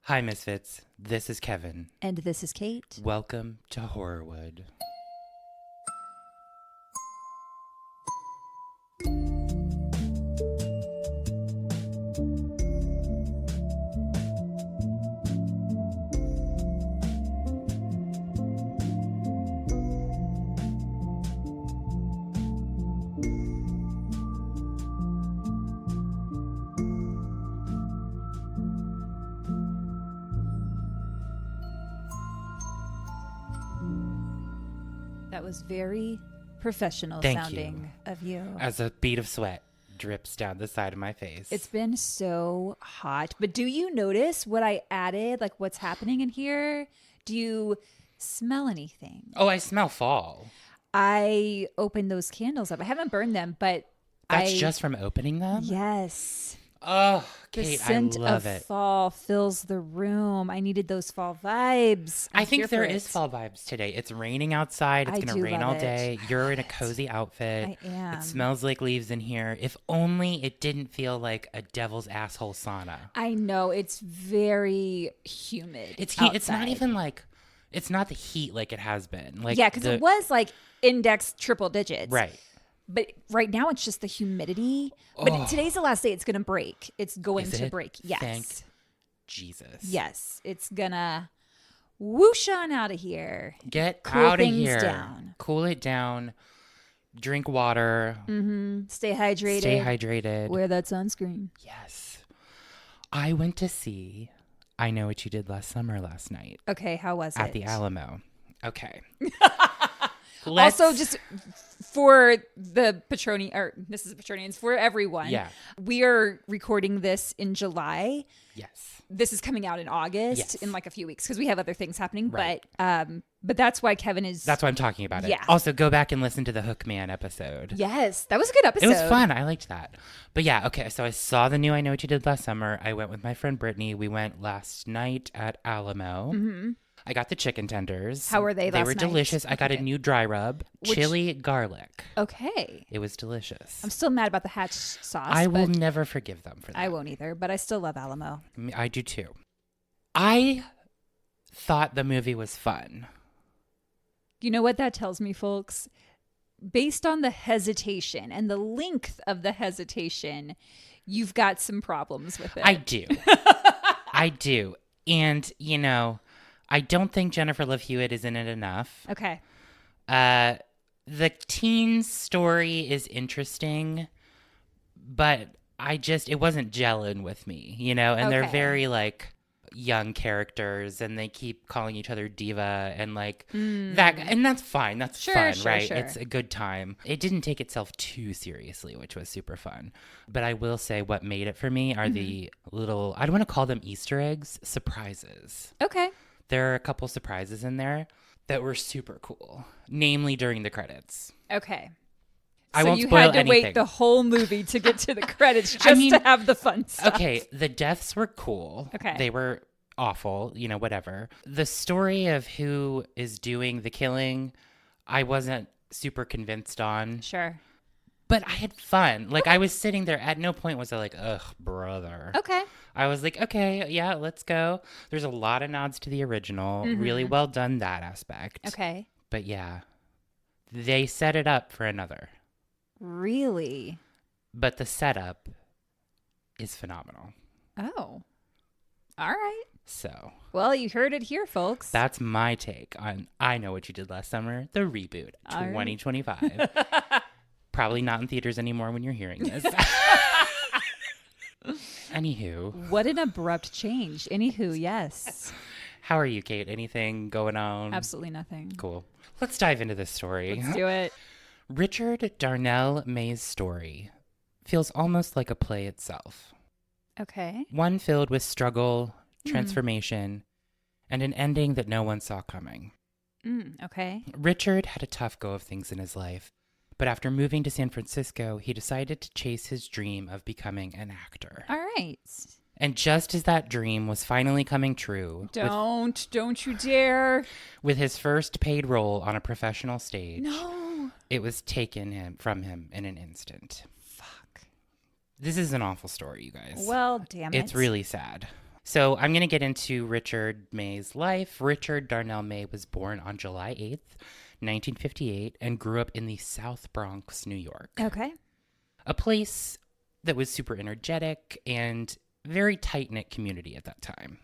Hi, Misfits. This is Kevin. And this is Kate. Welcome to Horrorwood. That was very professional Thank sounding of you. As a bead of sweat drips down the side of my face. It's been so hot. But do you notice what I added? Like what's happening in here? Do you smell anything? Oh, I smell fall. I opened those candles up. I haven't burned them, but That's just from opening them? Yes. Oh, The Kate, scent I love of it. fall fills the room. I needed those fall vibes. I think there is is fall vibes today. It's raining outside. It's I going do to rain love all it. day. You're love in a it. cozy outfit. I am. It smells like leaves in here. If only it didn't feel like a devil's asshole sauna. I know. It's very humid. It's heat. It's not outside. even like, it's not the heat like it has been. Like Yeah, because it was like index triple digits. Right. But right now it's just the humidity. But today's the last day it's going to break. It's going Is to it? break. Yes. Thank Jesus. Yes. It's going to whoosh on out of here. Get Cool out of things here. down. Cool it down. Drink water. Stay hydrated. Stay hydrated. Wear that sunscreen. Yes. I went to see I Know What You Did Last Summer last night Okay, how was it? at the Alamo. Okay. Also, just for the Patroni, or this is Patronians, for everyone. Yeah. We are recording this in July. Yes. This is coming out in August Yes. in like a few weeks because we have other things happening. Right. But that's why Kevin is. That's why I'm talking about it. Yeah. Also, go back and listen to the Hookman episode. Yes, that was a good episode. It was fun. I liked that. But yeah, okay. So I saw the new I Know What You Did Last Summer. I went with my friend Brittany. We went last night at Alamo. Mm-hmm. I got the chicken tenders. How were they They last were night? delicious. I got a new dry rub, chili garlic. Okay. It was delicious. I'm still mad about the hatch sauce. I will but never forgive them for that. I won't either, but I still love Alamo. I do too. I thought the movie was fun. You know what that tells me, folks? Based on the hesitation and the length of the hesitation, you've got some problems with it. I do. I do. And, you know, I don't think Jennifer Love Hewitt is in it enough. Okay. The teen story is interesting, but it wasn't gelling with me, you know? And they're Okay. very, like, young characters, and they keep calling each other diva and, like, that. And that's fine. That's fun, right? Sure. It's a good time. It didn't take itself too seriously, which was super fun. But I will say what made it for me are the little, I don't want to call them Easter eggs, surprises. Okay. There are a couple surprises in there that were super cool, namely during the credits. Okay. I So won't you spoil had to anything. wait the whole movie to get to the credits just to have the fun stuff. Okay, the deaths were cool. Okay. They were awful, you know, whatever. The story of who is doing the killing, I wasn't super convinced on. Sure. But I had fun. Like, I was sitting there. At no point was I like, ugh, brother. Okay. I was like, okay, yeah, let's go. There's a lot of nods to the original. Really well done, that aspect. Okay. But yeah, they set it up for another. Really? But the setup is phenomenal. Oh. All right. So Well, you heard it here, folks. that's my take on I Know What You Did Last Summer, the reboot, All right. 2025. Probably not in theaters anymore when you're hearing this. Anywho, What an abrupt change. Anywho, yes. how are you, Kate? Anything going on? Absolutely nothing. Cool. Let's dive into this story. Let's do it. Richard Darnell May's story feels almost like a play itself. Okay. One filled with struggle, transformation, and an ending that no one saw coming. Okay. Richard had a tough go of things in his life, but after moving to San Francisco, he decided to chase his dream of becoming an actor. All right. And just as that dream was finally coming true, Don't you dare. with his first paid role on a professional stage, No. it was taken from him in an instant. Fuck. This is an awful story, you guys. Well, damn it. It's really sad. So I'm going to get into Richard May's life. Richard Darnell May was born on July 8th, 1958, and grew up in the South Bronx, New York. Okay. A place that was super energetic and very tight-knit community at that time.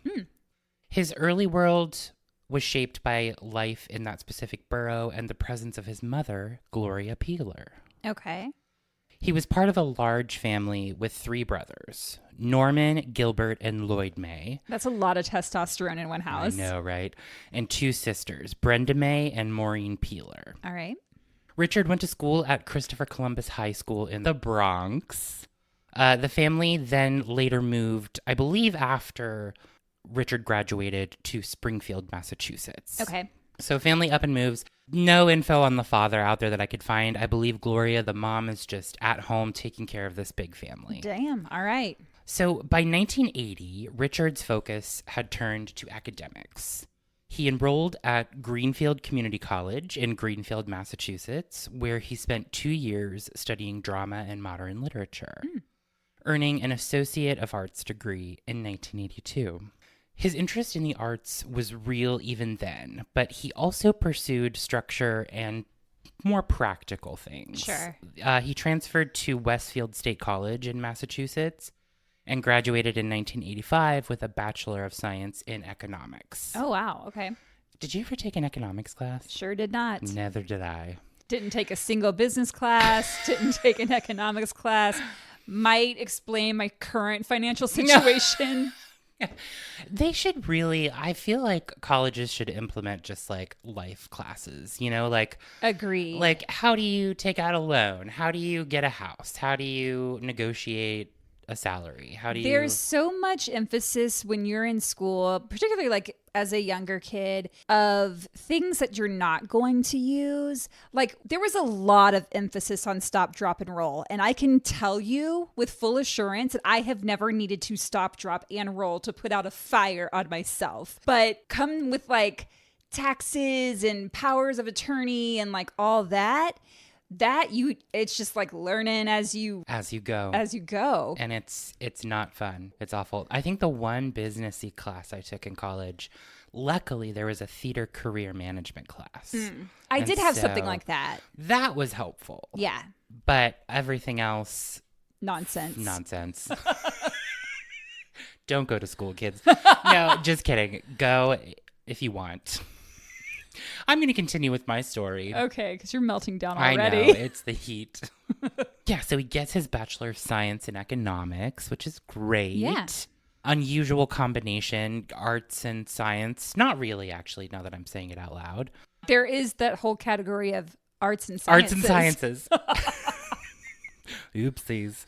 His early world was shaped by life in that specific borough and the presence of his mother, Gloria Peeler. Okay. He was part of a large family with 3 brothers, Norman, Gilbert, and Lloyd May. That's a lot of testosterone in one house. I know, right? And 2 sisters, Brenda May and Maureen Peeler. All right. Richard went to school at Christopher Columbus High School in the Bronx. The family then later moved, I believe after Richard graduated, to Springfield, Massachusetts. Okay. So family up and moves. No info on the father out there that I could find. I believe Gloria, the mom, is just at home taking care of this big family. Damn. All right. So by 1980, Richard's focus had turned to academics. He enrolled at Greenfield Community College in Greenfield, Massachusetts, where he spent 2 years studying drama and modern literature, earning an Associate of Arts degree in 1982. His interest in the arts was real even then, but he also pursued structure and more practical things. Sure. He transferred to Westfield State College in Massachusetts and graduated in 1985 with a Bachelor of Science in Economics. Oh, wow. Okay. Did you ever take an economics class? Sure did not. Neither did I. Didn't take a single business class. Didn't take an economics class. Might explain my current financial situation. They should really, I feel like colleges should implement just like life classes, you know, like Agree. like how do you take out a loan? How do you get a house? How do you negotiate a salary? How do you There's so much emphasis when you're in school, particularly like as a younger kid, of things that you're not going to use. Like there was a lot of emphasis on stop, drop, and roll. And I can tell you with full assurance that I have never needed to stop, drop, and roll to put out a fire on myself. But come with like taxes and powers of attorney and like all that it's just like learning as you go. And it's not fun. It's awful. I think the one businessy class I took in college, luckily there was a theater career management class. I And did have so something like that. That was helpful. Yeah. But everything else, Nonsense. Don't go to school, kids. No, just kidding. Go if you want. I'm going to continue with my story. Okay, because you're melting down already. I know, it's the heat. Yeah, so he gets his Bachelor of Science in Economics, which is great. Yeah. Unusual combination, arts and science. Not really, actually, now that I'm saying it out loud. There is that whole category of arts and sciences. Arts and sciences. Oopsies.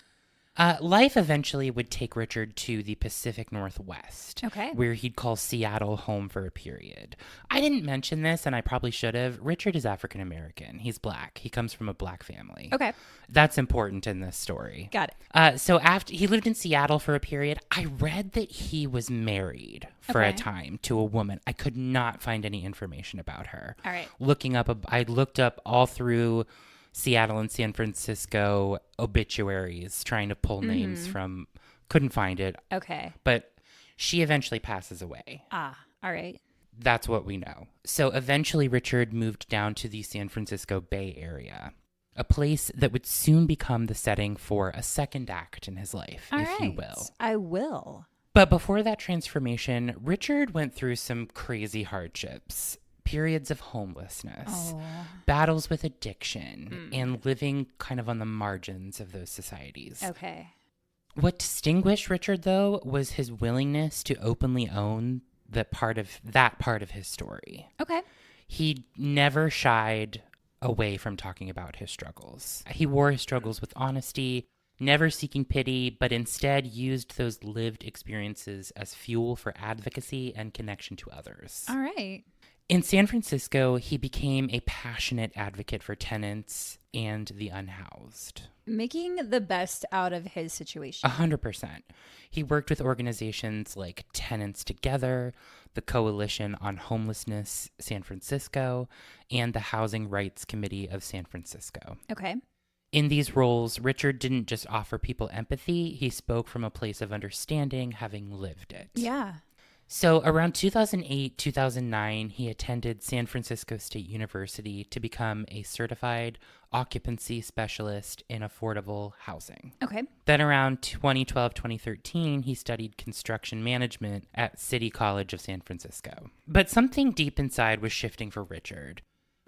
Life eventually would take Richard to the Pacific Northwest, Okay. where he'd call Seattle home for a period. I didn't mention this, and I probably should have. Richard is African-American. He's Black. He comes from a Black family. Okay. That's important in this story. Got it. So after he lived in Seattle for a period, I read that he was married for a Okay. time to a woman. I could not find any information about her. All right. I looked up all through Seattle and San Francisco obituaries, trying to pull names from, couldn't find it. Okay. But she eventually passes away. All right. That's what we know. So eventually Richard moved down to the San Francisco Bay Area, a place that would soon become the setting for a second act in his life, All if right. you will. I will. But before that transformation, Richard went through some crazy hardships. Periods of homelessness, battles with addiction, and living kind of on the margins of those societies. Okay. What distinguished Richard, though, was his willingness to openly own that part of his story. Okay. He never shied away from talking about his struggles. He wore his struggles with honesty, never seeking pity, but instead used those lived experiences as fuel for advocacy and connection to others. All right. In San Francisco, he became a passionate advocate for tenants and the unhoused. Making the best out of his situation. 100%. He worked with organizations like Tenants Together, the Coalition on Homelessness San Francisco, and the Housing Rights Committee of San Francisco. Okay. In these roles, Richard didn't just offer people empathy, he spoke from a place of understanding, having lived it. Yeah. So around 2008, 2009, he attended San Francisco State University to become a certified occupancy specialist in affordable housing. Okay. Then around 2012, 2013, he studied construction management at City College of San Francisco. But something deep inside was shifting for Richard.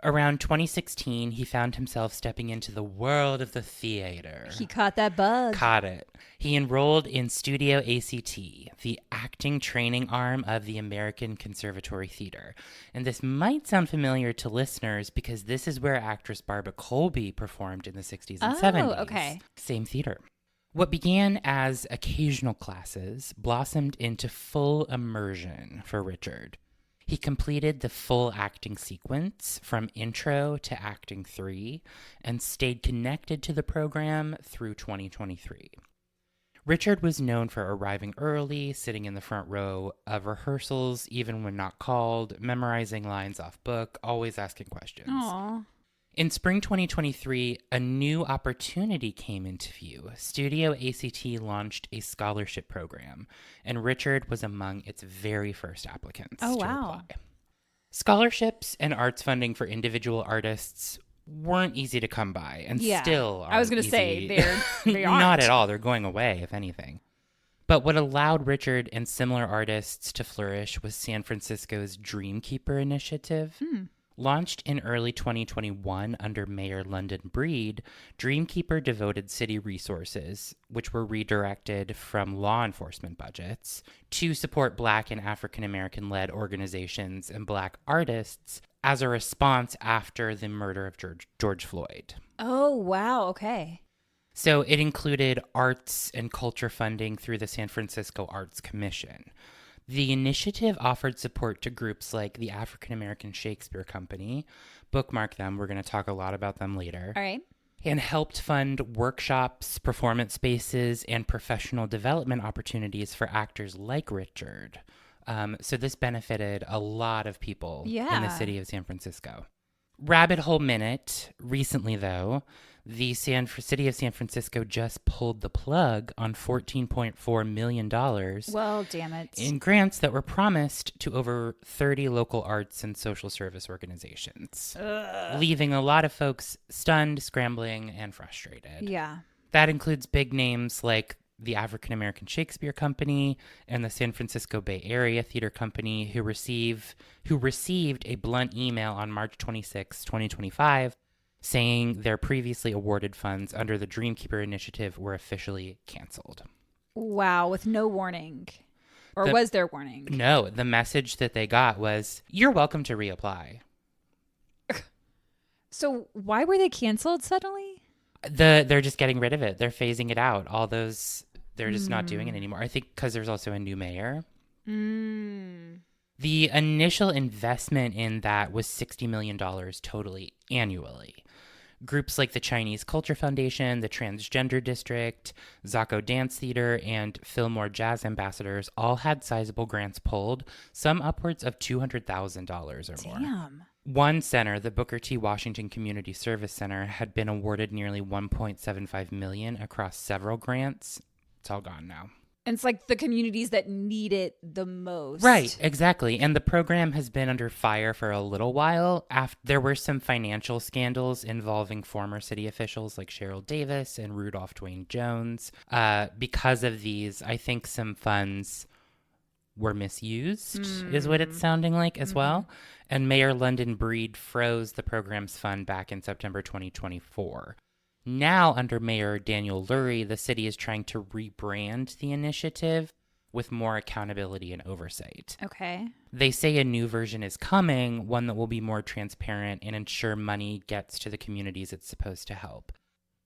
Around 2016, he found himself stepping into the world of the theater. He caught that bug. Caught it. He enrolled in Studio ACT, the acting training arm of the American Conservatory Theater. And this might sound familiar to listeners because this is where actress Barbara Colby performed in the 60s and 70s. Oh, okay. Same theater. What began as occasional classes blossomed into full immersion for Richard. He completed the full acting sequence from intro to acting 3 and stayed connected to the program through 2023. Richard was known for arriving early, sitting in the front row of rehearsals, even when not called, memorizing lines off book, always asking questions. Aww. In spring 2023, a new opportunity came into view. Studio ACT launched a scholarship program, and Richard was among its very first applicants to apply. Scholarships and arts funding for individual artists weren't easy to come by, and still aren't. I was going to say, they aren't. Not at all. They're going away, if anything. But what allowed Richard and similar artists to flourish was San Francisco's Dreamkeeper initiative. Launched in early 2021 under Mayor London Breed, Dreamkeeper devoted city resources, which were redirected from law enforcement budgets, to support Black and African-American-led organizations and Black artists as a response after the murder of George Floyd. Oh, wow. Okay. So it included arts and culture funding through the San Francisco Arts Commission. The initiative offered support to groups like the African-American Shakespeare Company, bookmark them, we're going to talk a lot about them later, All right. and helped fund workshops, performance spaces, and professional development opportunities for actors like Richard. So this benefited a lot of people in the city of San Francisco. Rabbit Hole Minute, recently though, the city of San Francisco just pulled the plug on $14.4 million. Well, damn it. In grants that were promised to over 30 local arts and social service organizations, leaving a lot of folks stunned, scrambling, and frustrated. Yeah. That includes big names like the African-American Shakespeare Company and the San Francisco Bay Area Theater Company, who received a blunt email on March 26, 2025, saying their previously awarded funds under the Dreamkeeper initiative were officially canceled. Wow, with no warning. Or was there warning? No, the message that they got was, "You're welcome to reapply." So why were they canceled suddenly? They're just getting rid of it. They're phasing it out. All those, they're just not doing it anymore. I think because there's also a new mayor. The initial investment in that was $60 million totally annually. Groups like the Chinese Culture Foundation, the Transgender District, Zacco Dance Theater, and Fillmore Jazz Ambassadors all had sizable grants pulled, some upwards of $200,000 or more. Damn. One center, the Booker T. Washington Community Service Center, had been awarded nearly $1.75 million across several grants. It's all gone now. And it's like the communities that need it the most. Right, exactly. And the program has been under fire for a little while. There were some financial scandals involving former city officials like Cheryl Davis and Rudolph Dwayne Jones. Because of these, I think some funds were misused, is what it's sounding like as well. And Mayor London Breed froze the program's fund back in September 2024. Now, under Mayor Daniel Lurie, the city is trying to rebrand the initiative with more accountability and oversight. Okay. They say a new version is coming, one that will be more transparent and ensure money gets to the communities it's supposed to help.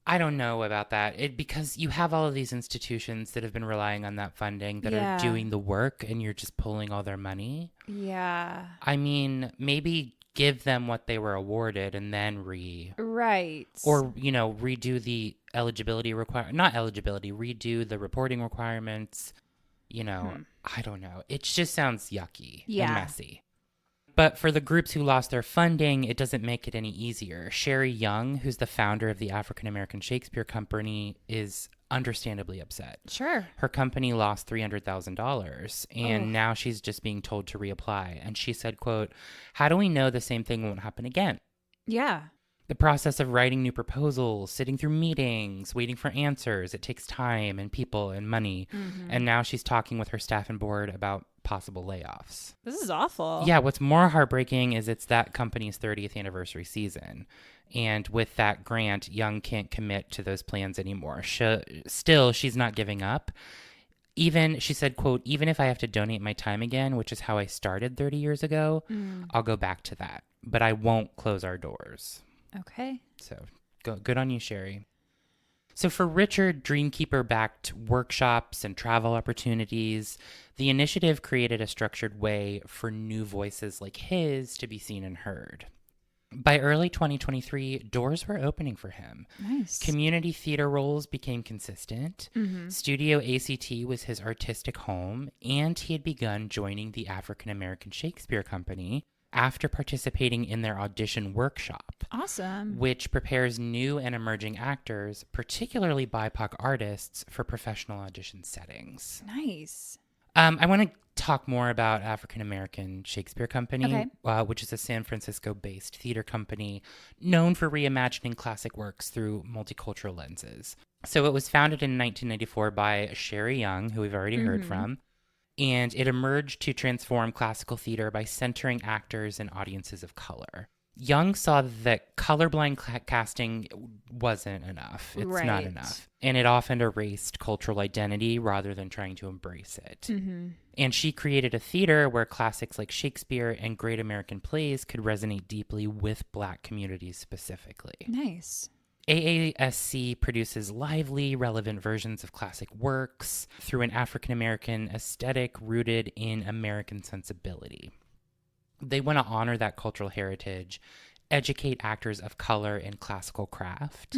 I don't know about that. Because you have all of these institutions that have been relying on that funding that are doing the work, and you're just pulling all their money. Yeah. I mean, maybe give them what they were awarded and then Right. Or, redo the redo the reporting requirements. I don't know. It just sounds yucky and messy. But for the groups who lost their funding, it doesn't make it any easier. Sherry Young, who's the founder of the African-American Shakespeare Company, is understandably upset. Sure. Her company lost $300,000, and Oh. now she's just being told to reapply. And she said, quote, "How do we know the same thing won't happen again? Yeah. The process of writing new proposals, sitting through meetings, waiting for answers, it takes time and people and money." And now she's talking with her staff and board about possible layoffs. This is awful. Yeah, what's more heartbreaking is it's that company's 30th anniversary season. And with that grant, Young can't commit to those plans anymore. Still, she's not giving up. She said, quote, "Even if I have to donate my time again, which is how I started 30 years ago, I'll go back to that. But I won't close our doors." Okay. So good on you, Sherry. So for Richard, Dreamkeeper backed workshops and travel opportunities. The initiative created a structured way for new voices like his to be seen and heard. By early 2023, doors were opening for him. Nice. Community theater roles became consistent. Studio ACT was his artistic home, and he had begun joining the African-American Shakespeare Company after participating in their audition workshop, Awesome. which prepares new and emerging actors, particularly BIPOC artists, for professional audition settings. Nice. I want to talk more about African-American Shakespeare Company, Okay. which is a San Francisco-based theater company known for reimagining classic works through multicultural lenses. So it was founded in 1994 by Sherry Young, who we've already heard from, and it emerged to transform classical theater by centering actors and audiences of color. Young saw that colorblind casting wasn't enough. It's not Right. enough. And it often erased cultural identity rather than trying to embrace it. And she created a theater where classics like Shakespeare and great American plays could resonate deeply with Black communities specifically. Nice. AASC produces lively, relevant versions of classic works through an African-American aesthetic rooted in American sensibility. They want to honor that cultural heritage, educate actors of color in classical craft,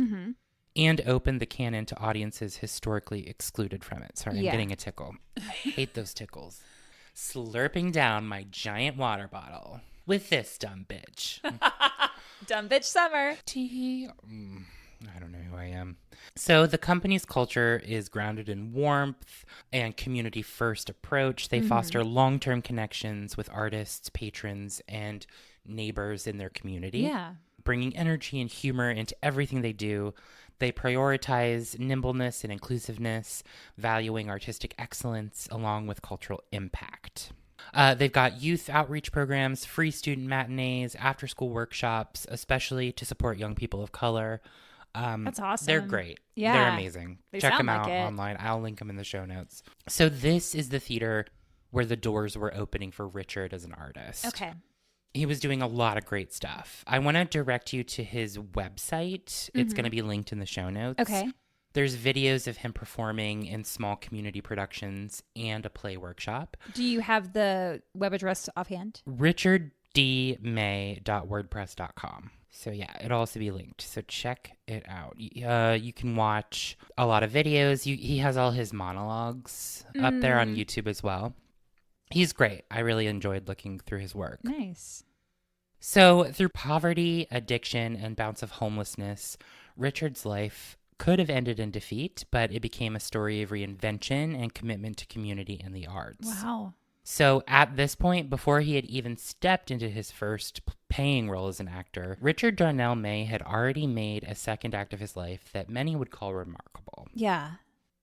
and open the canon to audiences historically excluded from it. Sorry, I'm getting a tickle. I hate those tickles. Slurping down my giant water bottle with this dumb bitch. Dumb bitch summer. Tea. I don't know who I am. So the company's culture is grounded in warmth and community-first approach. They foster long-term connections with artists, patrons, and neighbors in their community. Yeah. Bringing energy and humor into everything they do. They prioritize nimbleness and inclusiveness, valuing artistic excellence along with cultural impact. They've got youth outreach programs, free student matinees, after-school workshops, especially to support young people of color. That's awesome. They're great. Yeah. They're amazing. They Check sound them out like it. online. I'll link them in the show notes. So this is the theater where the doors were opening for Richard as an artist. Okay. He was doing a lot of great stuff. I want to direct you to his website. It's going to be linked in the show notes. Okay. There's videos of him performing in small community productions and a play workshop. Do you have the web address offhand? richarddmay.wordpress.com. So yeah, it'll also be linked. So check it out. You can watch a lot of videos. He has all his monologues up there on YouTube as well. He's great. I really enjoyed looking through his work. Nice. So through poverty, addiction, and bouts of homelessness, Richard's life could have ended in defeat, but it became a story of reinvention and commitment to community and the arts. Wow. So at this point, before he had even stepped into his first paying role as an actor, Richard Darnell May had already made a second act of his life that many would call remarkable. Yeah.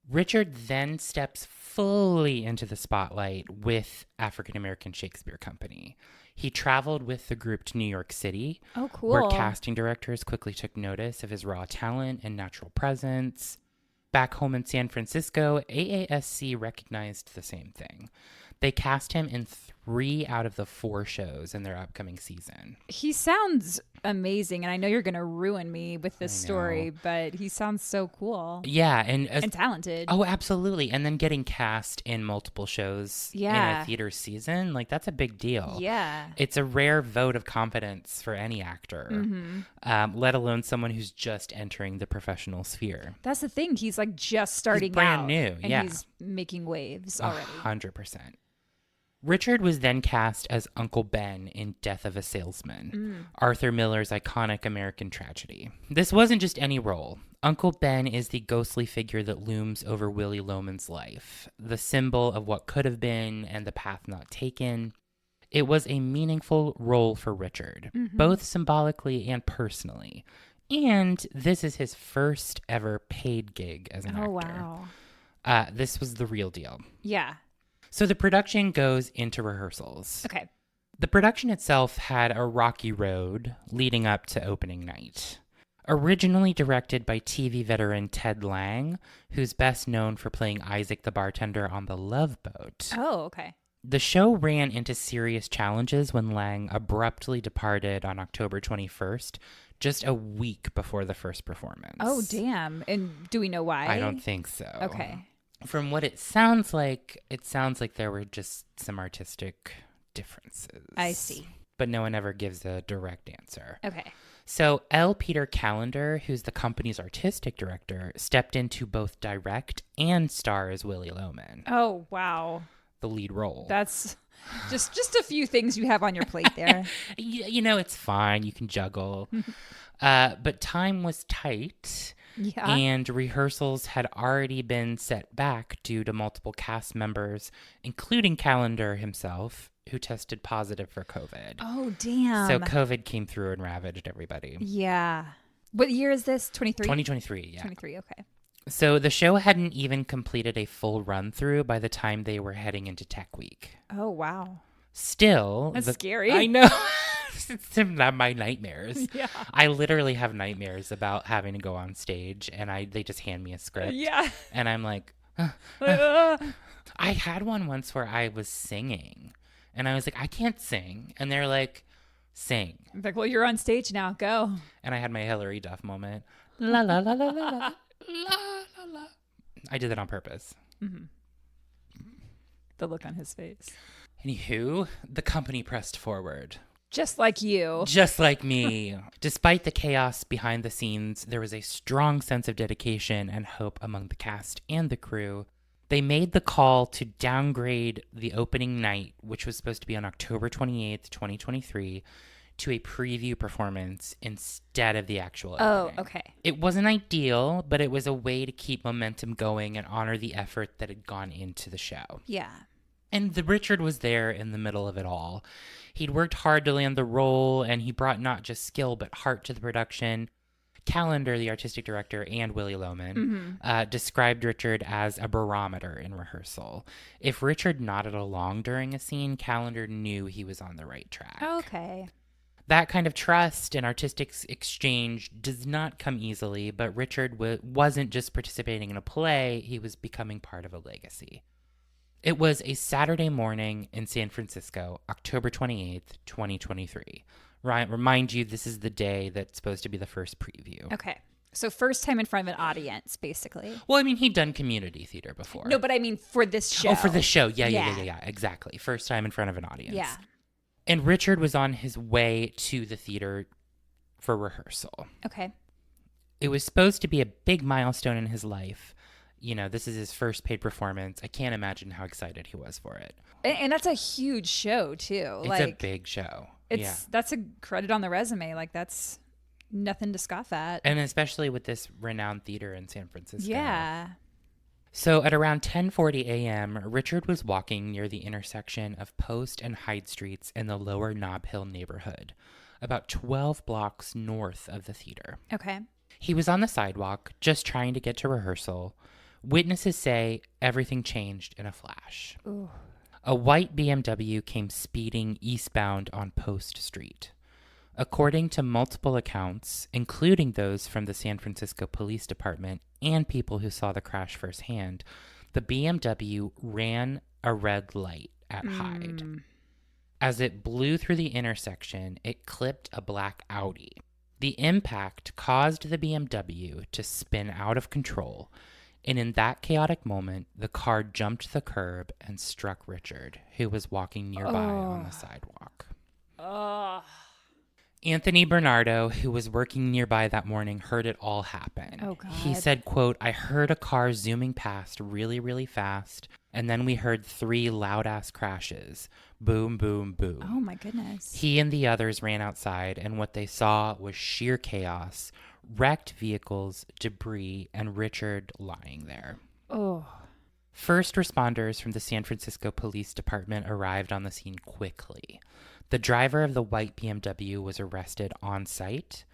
Richard then steps fully into the spotlight with African-American Shakespeare Company. He traveled with the group to New York City, Oh, cool. where casting directors quickly took notice of his raw talent and natural presence. Back home in San Francisco, AASC recognized the same thing. They cast him in 3 out of the 4 shows in their upcoming season. He sounds amazing, and I know you're going to ruin me with this I know. story, but he sounds so cool Yeah, and talented. oh, absolutely. And then getting cast in multiple shows in Yeah. a theater season, like that's a big deal. Yeah. It's a rare vote of confidence for any actor, let alone someone who's just entering the professional sphere. That's the thing. He's like just starting brand out. new, And yeah. he's making waves already. 100%. Richard was then cast as Uncle Ben in Death of a Salesman, Arthur Miller's iconic American tragedy. This wasn't just any role. Uncle Ben is the ghostly figure that looms over Willie Loman's life, the symbol of what could have been and the path not taken. It was a meaningful role for Richard, both symbolically and personally. And this is his first ever paid gig as an actor. Oh, wow. This was the real deal. Yeah. So the production goes into rehearsals. Okay. The production itself had a rocky road leading up to opening night. Originally directed by TV veteran Ted Lang, who's best known for playing Isaac the bartender on The Love Boat. Oh, okay. The show ran into serious challenges when Lang abruptly departed on October 21st, just a week before the first performance. Oh, damn. And do we know why? I don't think so. Okay. From what it sounds like there were just some artistic differences. I see. But no one ever gives a direct answer. Okay. So L. Peter Callender, who's the company's artistic director, stepped in to both direct and star as Willie Loman. Oh, wow. The lead role. That's just a few things you have on your plate there. You know, it's fine. You can juggle. But time was tight. Yeah. And rehearsals had already been set back due to multiple cast members, including Callender himself, who tested positive for COVID. Oh, damn. So COVID came through and ravaged everybody. Yeah. What year is this? 23? 2023, yeah. 23, okay. So the show hadn't even completed a full run through by the time they were heading into Tech Week. Oh, wow. Still. That's scary. I know. It's not my nightmares. Yeah. I literally have nightmares about having to go on stage and they just hand me a script. Yeah. And I'm like, I had one once where I was singing and I was like, I can't sing. And they're like, sing. I'm like, well, you're on stage now. Go. And I had my Hillary Duff moment. La la la la la la la la la. I did that on purpose. Mm-hmm. The look on his face. Anywho, the company pressed forward. Just like you. Just like me. Despite the chaos behind the scenes, there was a strong sense of dedication and hope among the cast and the crew. They made the call to downgrade the opening night, which was supposed to be on October 28th, 2023, to a preview performance instead of the actual opening. Oh, okay. It wasn't ideal, but it was a way to keep momentum going and honor the effort that had gone into the show. Yeah. And Richard was there in the middle of it all. He'd worked hard to land the role, and he brought not just skill but heart to the production. Callender, the artistic director, and Willie Loman described Richard as a barometer in rehearsal. If Richard nodded along during a scene, Callender knew he was on the right track. Okay. That kind of trust and artistic exchange does not come easily, but Richard wasn't just participating in a play, he was becoming part of a legacy. It was a Saturday morning in San Francisco, October 28th, 2023. Remind you, this is the day that's supposed to be the first preview. Okay. So first time in front of an audience, basically. Well, I mean, he'd done community theater before. No, but I mean for this show. Oh, for this show. Yeah, exactly. First time in front of an audience. Yeah. And Richard was on his way to the theater for rehearsal. Okay. It was supposed to be a big milestone in his life. You know, this is his first paid performance. I can't imagine how excited he was for it. And that's a huge show, too. It's a big show. That's a credit on the resume. Like, that's nothing to scoff at. And especially with this renowned theater in San Francisco. Yeah. So at around 10:40 a.m., Richard was walking near the intersection of Post and Hyde Streets in the lower Nob Hill neighborhood, about 12 blocks north of the theater. Okay. He was on the sidewalk, just trying to get to rehearsal. Witnesses say everything changed in a flash. Ooh. A white BMW came speeding eastbound on Post Street. According to multiple accounts, including those from the San Francisco Police Department and people who saw the crash firsthand, the BMW ran a red light at Hyde. As it blew through the intersection, it clipped a black Audi. The impact caused the BMW to spin out of control, and in that chaotic moment, the car jumped the curb and struck Richard, who was walking nearby on the sidewalk. Anthony Bernardo, who was working nearby that morning, heard it all happen. Oh, God. He said, quote, "I heard a car zooming past really, really fast. And then we heard 3 loud-ass crashes. Boom, boom, boom. Oh, my goodness. He and the others ran outside, and what they saw was sheer chaos, wrecked vehicles, debris, and Richard lying there. Oh. First responders from the San Francisco Police Department arrived on the scene quickly. The driver of the white BMW was arrested on site.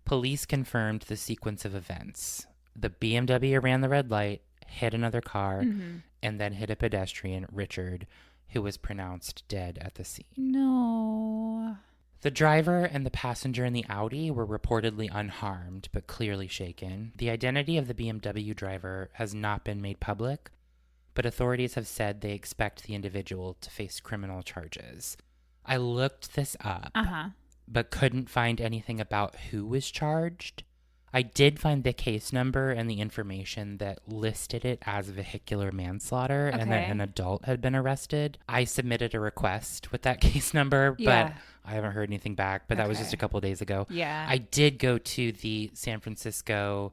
Police confirmed the sequence of events. The BMW ran the red light, hit another car, and then hit a pedestrian, Richard, who was pronounced dead at the scene. No. The driver and the passenger in the Audi were reportedly unharmed, but clearly shaken. The identity of the BMW driver has not been made public, but authorities have said they expect the individual to face criminal charges. I looked this up, but couldn't find anything about who was charged. I did find the case number and the information that listed it as vehicular manslaughter and that an adult had been arrested. I submitted a request with that case number, but I haven't heard anything back. But that was just a couple of days ago. Yeah. I did go to the San Francisco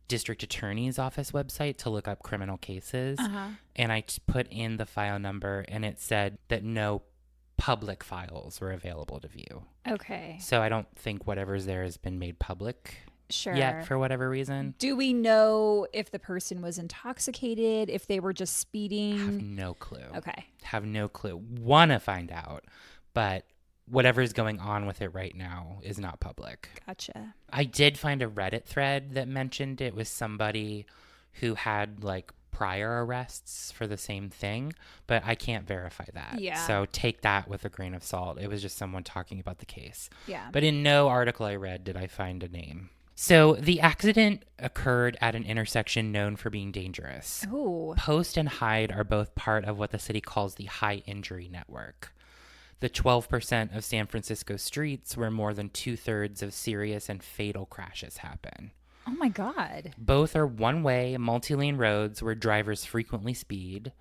District Attorney's Office website to look up criminal cases. And I put in the file number, and it said that no public files were available to view. Okay. So I don't think whatever's there has been made public yet for whatever reason. Do we know if the person was intoxicated, if they were just speeding? Have no clue. Okay. Have no clue. Want to find out, but whatever's going on with it right now is not public. Gotcha. I did find a Reddit thread that mentioned it was somebody who had like prior arrests for the same thing, but I can't verify that. Yeah. So take that with a grain of salt. It was just someone talking about the case. Yeah. But in no article I read did I find a name. So the accident occurred at an intersection known for being dangerous. Ooh. Post and Hyde are both part of what the city calls the high injury network. The 12% of San Francisco streets where more than 2/3 of serious and fatal crashes happen. Oh my God. Both are one-way, multi-lane roads where drivers frequently speed.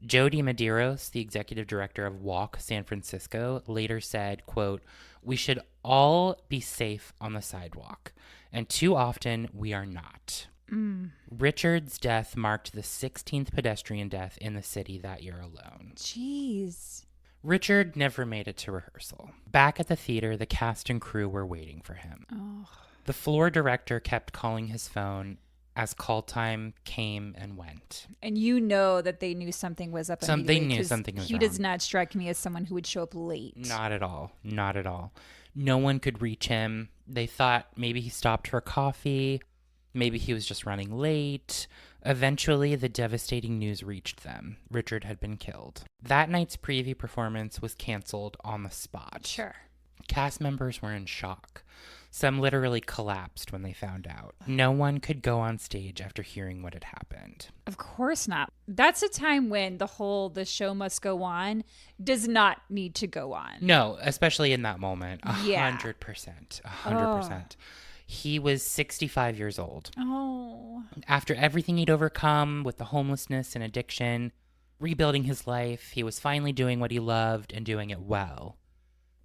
Jody Medeiros, the executive director of Walk San Francisco, later said, quote, "We should all be safe on the sidewalk, and too often we are not." Richard's death marked the 16th pedestrian death in the city that year alone. Jeez. Richard never made it to rehearsal. Back at the theater, the cast and crew were waiting for him. Oh. The floor director kept calling his phone as call time came and went. And you know that they knew something was up. They knew something was He wrong. does not strike me as someone who would show up late. Not at all. Not at all. No one could reach him. They thought maybe he stopped for coffee. Maybe he was just running late. Eventually, the devastating news reached them. Richard had been killed. That night's preview performance was canceled on the spot. Sure. Cast members were in shock. Some literally collapsed when they found out. No one could go on stage after hearing what had happened. Of course not. That's a time when the show must go on does not need to go on. No, especially in that moment. 100%. Yeah. 100%. He was 65 years old. Oh. After everything he'd overcome with the homelessness and addiction, rebuilding his life, he was finally doing what he loved and doing it well.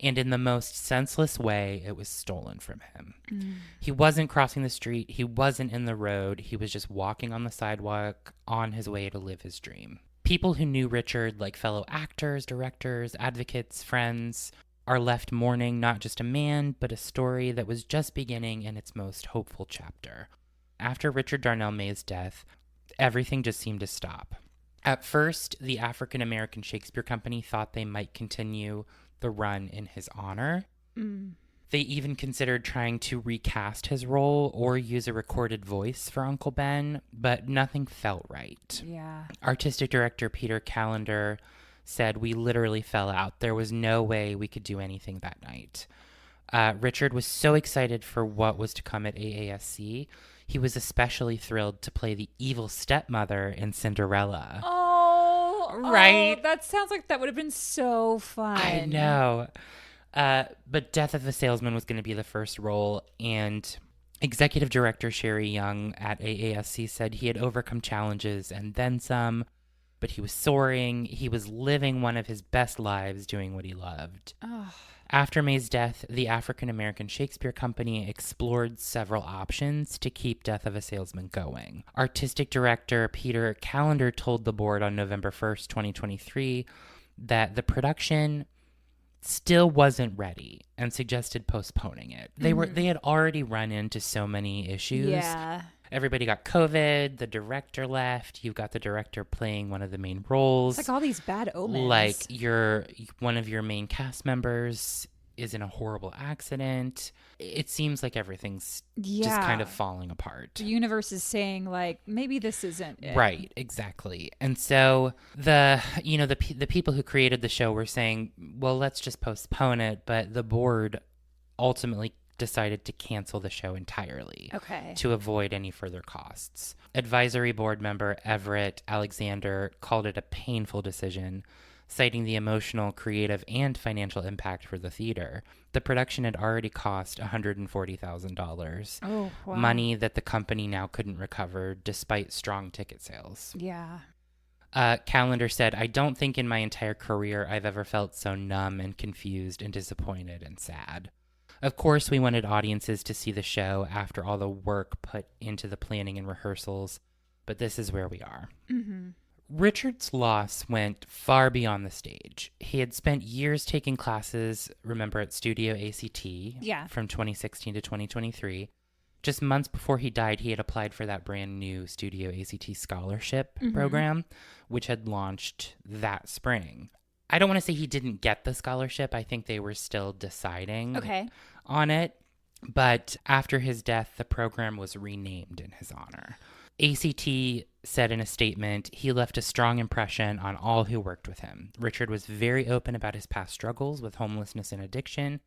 And in the most senseless way, it was stolen from him. He wasn't crossing the street. He wasn't in the road. He was just walking on the sidewalk on his way to live his dream. People who knew Richard, like fellow actors, directors, advocates, friends, are left mourning not just a man, but a story that was just beginning in its most hopeful chapter. After Richard Darnell May's death, everything just seemed to stop. At first, the African-American Shakespeare Company thought they might continue the run in his honor. They even considered trying to recast his role or use a recorded voice for Uncle Ben, but nothing felt right. Yeah. Artistic director Peter Callender said, "We literally fell out. There was no way we could do anything that night." Richard was so excited for what was to come at AASC. He was especially thrilled to play the evil stepmother in Cinderella. Right? Oh, that sounds like that would have been so fun. I know. But Death of a Salesman was going to be the first role, and executive director Sherry Young at AASC said he had overcome challenges and then some. but he was soaring. He was living one of his best lives doing what he loved. Oh. After May's death, the African-American Shakespeare Company explored several options to keep Death of a Salesman going. Artistic director Peter Callender told the board on November 1st, 2023, that the production still wasn't ready and suggested postponing it. They had already run into so many issues. Yeah. Everybody got COVID. The director left. You've got the director playing one of the main roles. It's like all these bad omens. Like one of your main cast members is in a horrible accident. It seems like everything's just kind of falling apart. The universe is saying, like, maybe this isn't it. Right, exactly. And so the people who created the show were saying, well, let's just postpone it. But the board ultimately decided to cancel the show entirely to avoid any further costs. Advisory board member Everett Alexander called it a painful decision, citing the emotional, creative, and financial impact for the theater. The production had already cost $140,000. Oh, wow. Money that the company now couldn't recover despite strong ticket sales. Yeah. Callender said, "I don't think in my entire career I've ever felt so numb and confused and disappointed and sad. Of course, we wanted audiences to see the show after all the work put into the planning and rehearsals, but this is where we are." Mm-hmm. Richard's loss went far beyond the stage. He had spent years taking classes, remember, at Studio ACT from 2016 to 2023. Just months before he died, he had applied for that brand new Studio ACT scholarship program, which had launched that spring. I don't want to say he didn't get the scholarship. I think they were still deciding on it. But after his death, the program was renamed in his honor. ACT said in a statement, he left a strong impression on all who worked with him. Richard was very open about his past struggles with homelessness and addiction,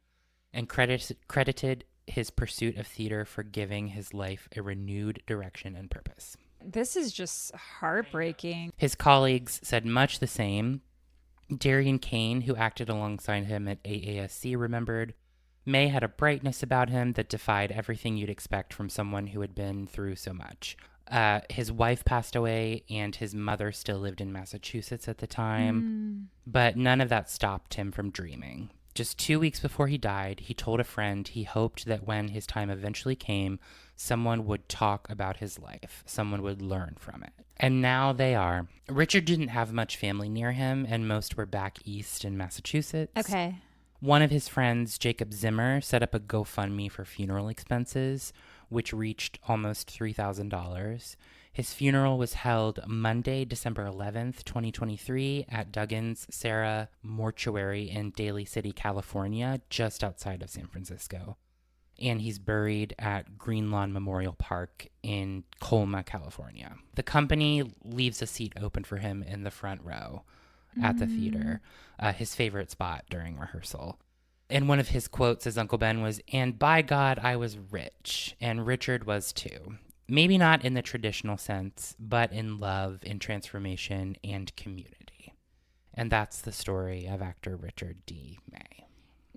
and credited his pursuit of theater for giving his life a renewed direction and purpose. This is just heartbreaking. His colleagues said much the same. Darian Kane, who acted alongside him at AASC, remembered, "May had a brightness about him that defied everything you'd expect from someone who had been through so much." His wife passed away, and his mother still lived in Massachusetts at the time. But none of that stopped him from dreaming. Just 2 weeks before he died, he told a friend he hoped that when his time eventually came, someone would talk about his life. Someone would learn from it. And now they are. Richard didn't have much family near him, and most were back east in Massachusetts. Okay. One of his friends, Jacob Zimmer, set up a GoFundMe for funeral expenses, which reached almost $3,000. His funeral was held Monday, December 11th, 2023, at Duggan's Sarah Mortuary in Daly City, California, just outside of San Francisco. And he's buried at Green Lawn Memorial Park in Colma, California. The company leaves a seat open for him in the front row at the theater, his favorite spot during rehearsal. And one of his quotes as Uncle Ben was, "And by God, I was rich." And Richard was too. Maybe not in the traditional sense, but in love, in transformation, and community. And that's the story of actor Richard D. May.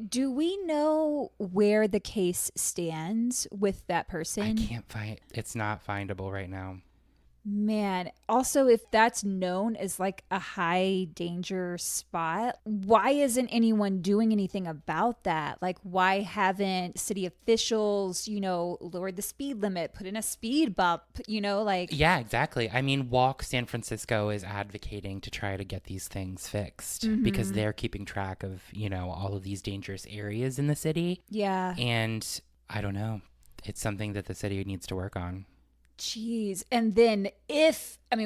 Do we know where the case stands with that person? I can't find, it's not findable right now. Man, also, if that's known as like a high danger spot, why isn't anyone doing anything about that? Like, why haven't city officials, lowered the speed limit, put in a speed bump, like... Yeah, exactly. I mean, Walk San Francisco is advocating to try to get these things fixed because they're keeping track of, all of these dangerous areas in the city. Yeah. And I don't know. It's something that the city needs to work on. Jeez. And then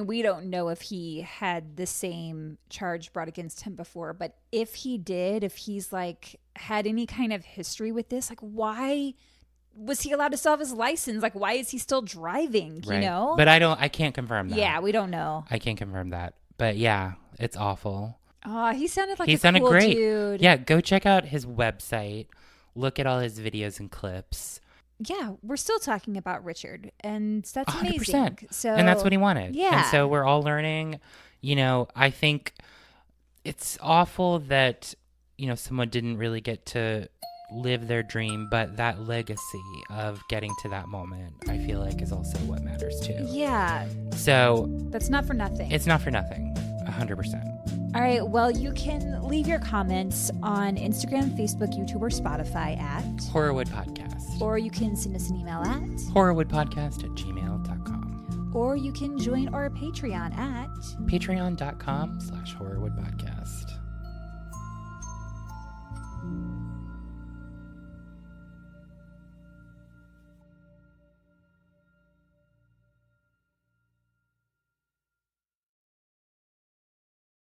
we don't know if he had the same charge brought against him before, but if he did, if he's like had any kind of history with this, like why was he allowed to still have his license? Like why is he still driving, right. But I can't confirm that. Yeah, we don't know. I can't confirm that. But yeah, it's awful. Oh, he sounded like a cool great. Dude. Yeah, go check out his website. Look at all his videos and clips. Yeah, we're still talking about Richard, and that's 100%. amazing. So, and that's what he wanted. Yeah. And so we're all learning. I think it's awful that, someone didn't really get to live their dream, but that legacy of getting to that moment, I feel like is also what matters too. Yeah. So that's not for nothing. It's not for nothing. 100%. All right. Well, you can leave your comments on Instagram, Facebook, YouTube, or Spotify at Horrorwood Podcast. Or you can send us an email at horrorwoodpodcast@gmail.com. Or you can join our Patreon at patreon.com/horrorwoodpodcast.